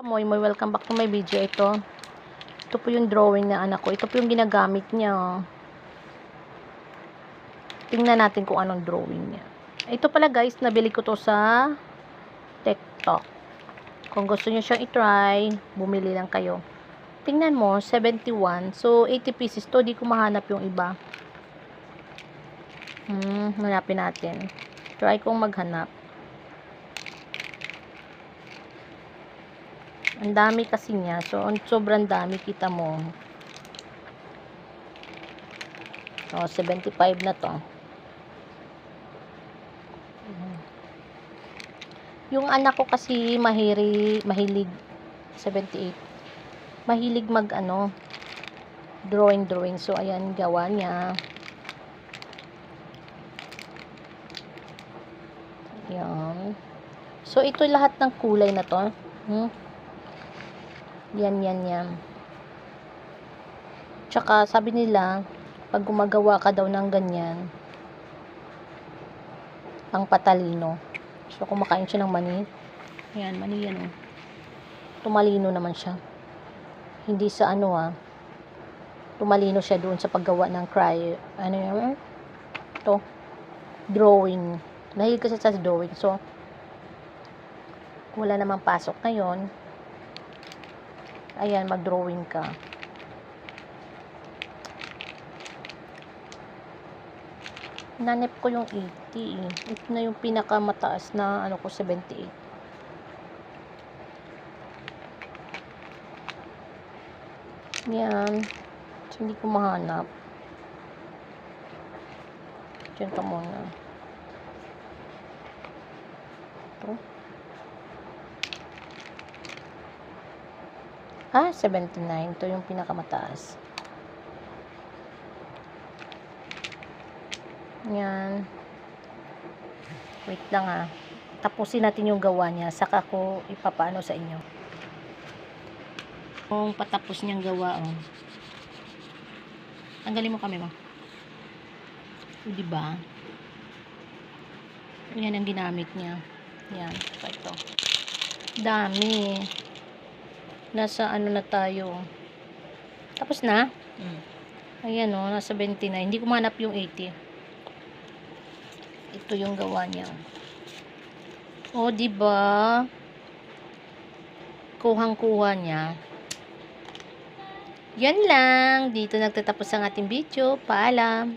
Moy, welcome back to my video. Ito po yung drawing na anak ko. Ito po yung ginagamit niya. Tingnan natin kung anong drawing niya. Ito pala guys, nabili ko to sa TikTok. Kung gusto niyo siyang i-try, bumili lang kayo. Tingnan mo, 71. So, 80 pieces to. Di ko mahanap yung iba. Hanapin natin. Try kong maghanap. Ang dami kasi niya. So, sobrang dami. Kita mo. So, 75 na to. Yung anak ko kasi mahilig 78. Mahilig drawing. So, ayan, gawa niya. Ayan. So, ito lahat ng kulay na to. Yan. Tsaka, sabi nila, pag gumagawa ka daw ng ganyan, ang patalino. So, kumakain siya ng mani. Ayan, mani yan, oh. Tumalino naman siya. Hindi sa tumalino siya doon sa paggawa ng drawing. Dahil kasi sa drawing. So, wala namang pasok ngayon. Ayan, mag-drawing ka. Nanep ko yung 80 eh. Ito na yung pinakamataas na 78. Yan. So, hindi ko mahanap. Diyan ka muna. Ito. 79. Ito yung pinakamataas. Yan. Wait lang tapusin natin yung gawa niya. Saka ko ipapaano sa inyo. Kung patapos niyang gawa, tanggalin mo kami mo. Diba? Yan ang ginamit niya. Yan. Ito. Dami. Nasa na tayo. Tapos na? Ayan nasa 29. Hindi ko mahanap yung 80. Ito yung gawa niya. Diba? Kuhang-kuha niya. Yan lang. Dito nagtatapos ang ating video. Paalam.